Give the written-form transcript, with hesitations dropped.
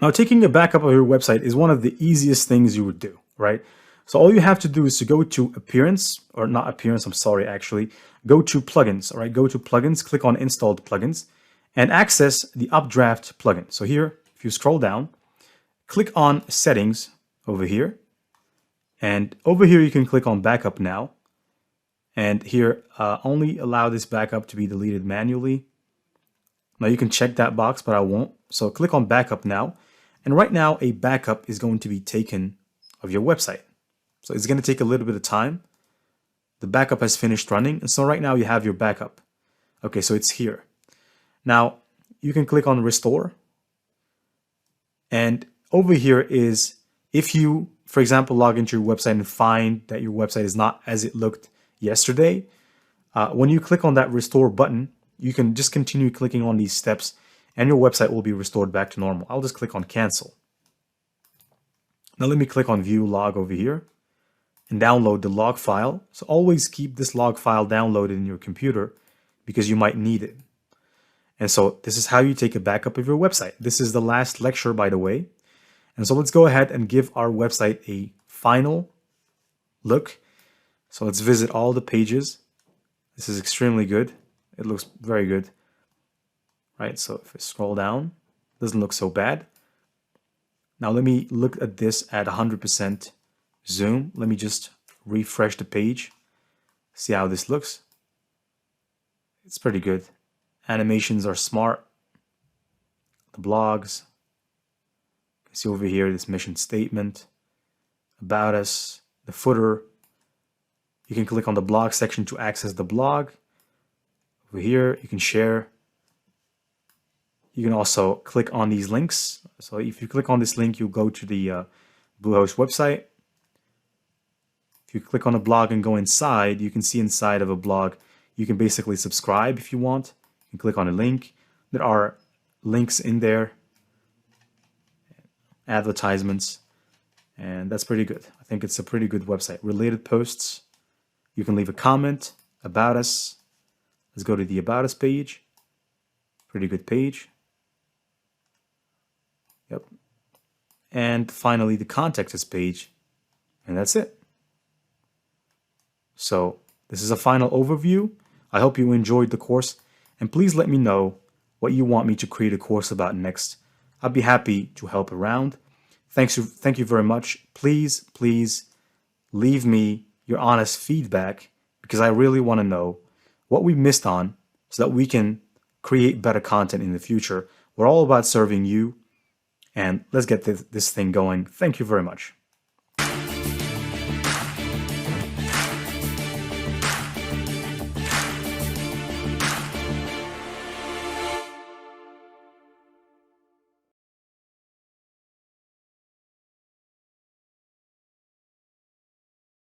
Now, taking a backup of your website is one of the easiest things you would do, right? So all you have to do is to go to Appearance, or not Appearance, I'm sorry, actually. Go to Plugins, all right? Go to Plugins, click on Installed Plugins, and access the Updraft plugin. So here, if you scroll down, click on Settings over here. And over here, you can click on Backup Now. And here, only allow this backup to be deleted manually. Now you can check that box, but I won't. So click on Backup Now. And right now, a backup is going to be taken of your website. So it's going to take a little bit of time. The backup has finished running. And so right now you have your backup. Okay, so it's here. Now you can click on Restore. And over here is if you, for example, log into your website and find that your website is not as it looked yesterday, when you click on that Restore button, you can just continue clicking on these steps and your website will be restored back to normal. I'll just click on Cancel. Now let me click on View Log over here and download the log file. So always keep this log file downloaded in your computer because you might need it. And so this is how you take a backup of your website. This is the last lecture, by the way. And so let's go ahead and give our website a final look. So let's visit all the pages. This is extremely good. It looks very good. Right, so if I scroll down, it doesn't look so bad. Now let me look at this at 100% zoom. Let me just refresh the page. See how this looks. It's pretty good. Animations are smart. The blogs. You can see over here this mission statement. About us. The footer. You can click on the blog section to access the blog. Over here you can share. You can also click on these links. So if you click on this link, you'll go to the Bluehost website. If you click on a blog and go inside, you can see inside of a blog, you can basically subscribe if you want. You can click on a link. There are links in there, advertisements, and that's pretty good. I think it's a pretty good website. Related posts. You can leave a comment about us. Let's go to the About Us page. Pretty good page. Yep. And finally, the Contact Us page. And that's it. So this is a final overview. I hope you enjoyed the course. And please let me know what you want me to create a course about next. I'd be happy to help around. Thank you very much. Please leave me your honest feedback because I really want to know what we missed on so that we can create better content in the future. We're all about serving you. And let's get this thing going. Thank you very much.